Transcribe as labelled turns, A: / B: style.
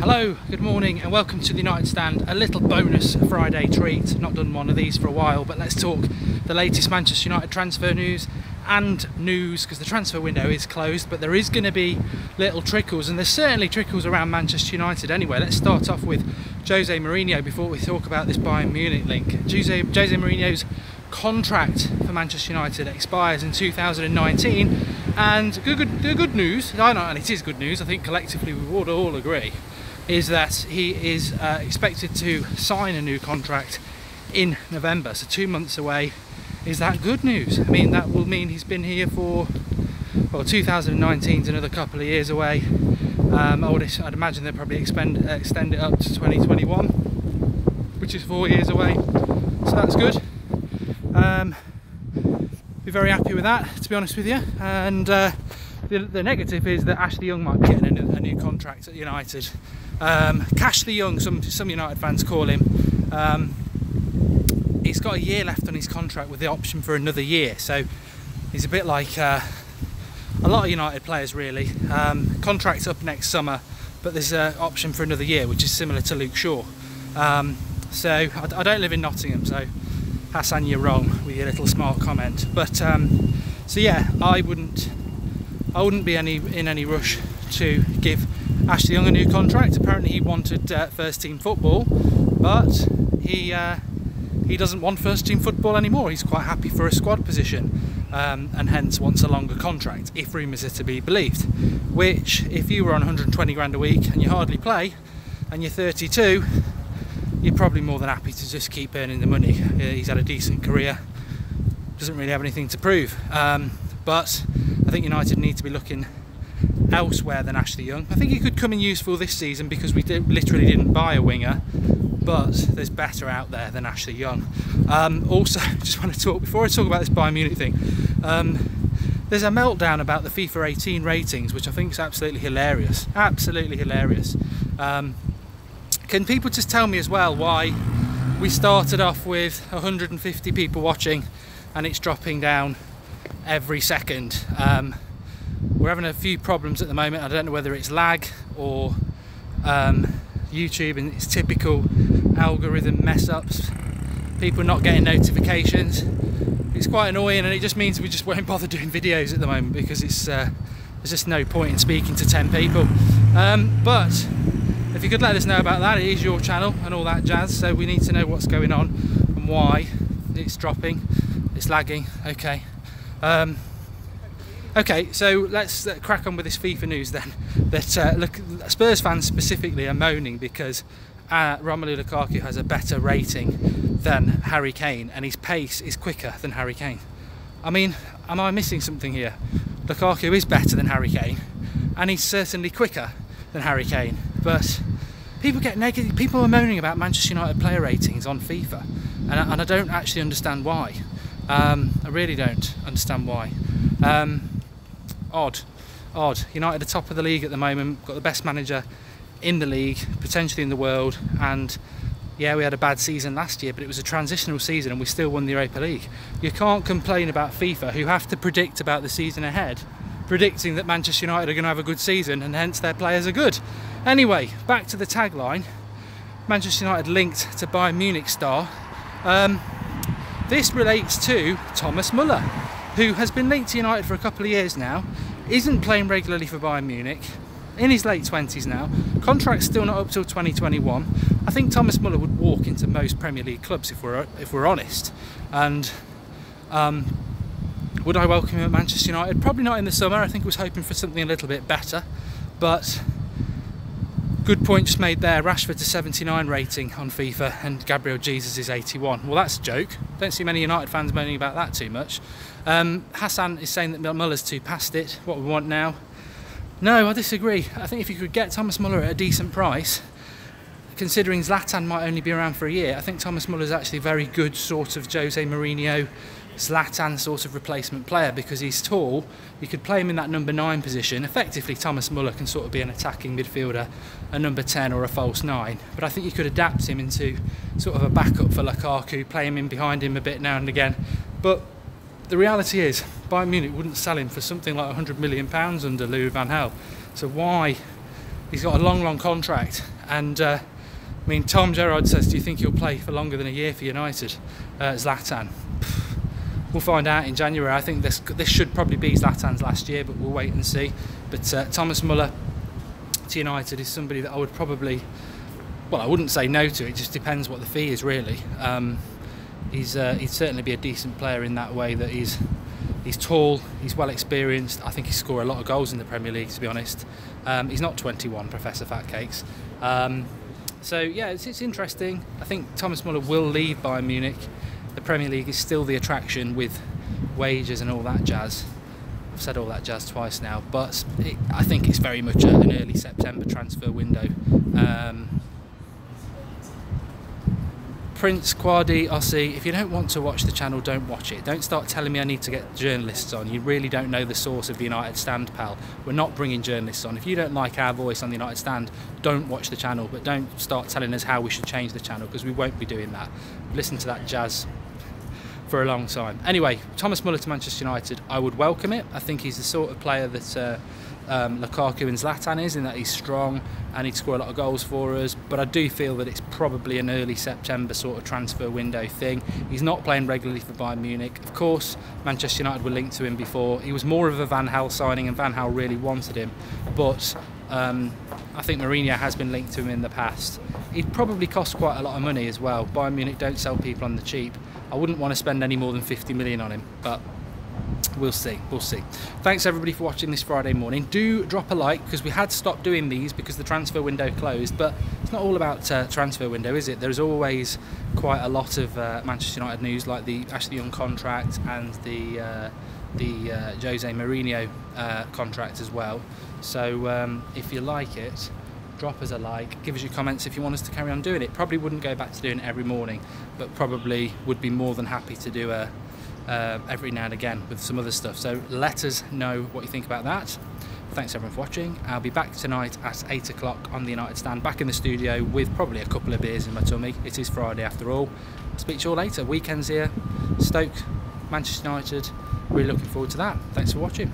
A: Hello, good morning and welcome to the United Stand. A little bonus Friday treat. Not done one of these for a while, but let's talk the latest Manchester United transfer news and news, because the transfer window is closed, but there is going to be little trickles, and there's certainly trickles around Manchester United anyway. Let's start off with Jose Mourinho before we talk about this Bayern Munich link. Jose Mourinho's contract for Manchester United expires in 2019, and the good news, and it is good news, I think collectively we would all agree, is that he is expected to sign a new contract in November, so 2 months away. Is that good news? I mean, that will mean he's been here for, well, 2019 is another couple of years away. I'd imagine they'll probably extend it up to 2021, which is 4 years away, so that's good. Be very happy with that, to be honest with you. And the negative is that Ashley Young might be getting a new contract at United. Ashley Young, some United fans call him. He's got a year left on his contract with the option for another year, so he's a bit like a lot of United players really. Contract's up next summer, but there's an option for another year, which is similar to Luke Shaw. So I don't live in Nottingham, so Hassan, you're wrong with your little smart comment. But so yeah, I wouldn't be in any rush to give Ashley Young a new contract. Apparently he wanted first team football, but he doesn't want first team football anymore. He's quite happy for a squad position, and hence wants a longer contract, if rumours are to be believed. Which, if you were on 120 grand a week and you hardly play and you're 32, you're probably more than happy to just keep earning the money. He's had a decent career, doesn't really have anything to prove, but I think United need to be looking elsewhere than Ashley Young. I think he could come in useful this season because we literally didn't buy a winger, but there's better out there than Ashley Young. Also, just want to talk, before I talk about this Bayern Munich thing, there's a meltdown about the FIFA 18 ratings, which I think is absolutely hilarious. Absolutely hilarious. Can people just tell me as well why we started off with 150 people watching and it's dropping down every second? We're having a few problems at the moment. I don't know whether it's lag or YouTube and its typical algorithm mess ups, people not getting notifications. It's quite annoying, and it just means we just won't bother doing videos at the moment because it's there's just no point in speaking to 10 people. But if you could let us know about that, it is your channel and all that jazz, so we need to know what's going on and why it's dropping, it's lagging. Okay. Okay, so let's crack on with this FIFA news then. That look, Spurs fans specifically are moaning because Romelu Lukaku has a better rating than Harry Kane, and his pace is quicker than Harry Kane. I mean, am I missing something here? Lukaku is better than Harry Kane, and he's certainly quicker than Harry Kane. But people get negative. People are moaning about Manchester United player ratings on FIFA, and I don't actually understand why. I really don't understand why. Odd. United are top of the league at the moment, got the best manager in the league, potentially in the world, and yeah, we had a bad season last year, but it was a transitional season and we still won the Europa League. You can't complain about FIFA, who have to predict about the season ahead, predicting that Manchester United are going to have a good season and hence their players are good. Anyway, back to the tagline. Manchester United linked to Bayern Munich star. This relates to Thomas Muller, who has been linked to United for a couple of years now, isn't playing regularly for Bayern Munich, in his late 20s now, contract's still not up till 2021. I think Thomas Muller would walk into most Premier League clubs if we're honest. And would I welcome him at Manchester United? Probably not in the summer. I think I was hoping for something a little bit better, but good point just made there. Rashford to 79 rating on FIFA and Gabriel Jesus is 81. Well, that's a joke. Don't see many United fans moaning about that too much. Hassan is saying that Muller's too past it. What we want now? No, I disagree. I think if you could get Thomas Muller at a decent price, considering Zlatan might only be around for a year, I think Thomas Muller's actually a very good sort of Jose Mourinho, Zlatan sort of replacement player, because he's tall. You could play him in that number 9 position. Effectively, Thomas Muller can sort of be an attacking midfielder, a number 10 or a false 9. But I think you could adapt him into sort of a backup for Lukaku, play him in behind him a bit now and again. But the reality is, Bayern Munich wouldn't sell him for something like £100 million under Louis van Gaal. So why? He's got a long contract, And I mean, Tom Gerrard says, do you think he'll play for longer than a year for United? Zlatan. We'll find out in January. I think this should probably be Zlatan's last year, but we'll wait and see. But Thomas Muller to United is somebody that I would probably, well, I wouldn't say no to. It just depends what the fee is, really. He'd certainly be a decent player in that way, that he's tall, he's well experienced. I think he scored a lot of goals in the Premier League, to be honest. He's not 21, Professor Fatcakes. So yeah, it's interesting. I think Thomas Muller will leave Bayern Munich. The Premier League is still the attraction with wages and all that jazz. I've said all that jazz twice now, but I think it's very much an early September transfer window. Prince, Quadi, Ossie, if you don't want to watch the channel, don't watch it. Don't start telling me I need to get journalists on. You really don't know the source of the United Stand, pal. We're not bringing journalists on. If you don't like our voice on the United Stand, don't watch the channel, but don't start telling us how we should change the channel, because we won't be doing that. Listen to that jazz for a long time. Anyway, Thomas Muller to Manchester United, I would welcome it. I think he's the sort of player that Lukaku and Zlatan is, in that he's strong and he'd score a lot of goals for us, but I do feel that it's probably an early September sort of transfer window thing. He's not playing regularly for Bayern Munich. Of course, Manchester United were linked to him before. He was more of a Van Gaal signing, and Van Gaal really wanted him, but I think Mourinho has been linked to him in the past. He'd probably cost quite a lot of money as well. Bayern Munich don't sell people on the cheap. I wouldn't want to spend any more than 50 million on him, but we'll see. Thanks everybody for watching this Friday morning. Do drop a like, because we had stopped doing these because the transfer window closed, but it's not all about transfer window, is it? There's always quite a lot of Manchester United news, like the Ashley Young contract and the Jose Mourinho contract as well. So if you like it, drop us a like, give us your comments if you want us to carry on doing it. Probably wouldn't go back to doing it every morning, but probably would be more than happy to do every now and again with some other stuff. So let us know what you think about that. Thanks everyone for watching. I'll be back tonight at 8 o'clock on the United Stand, back in the studio with probably a couple of beers in my tummy. It is Friday after all. I'll speak to you all later. Weekend's here. Stoke, Manchester United. Really looking forward to that. Thanks for watching.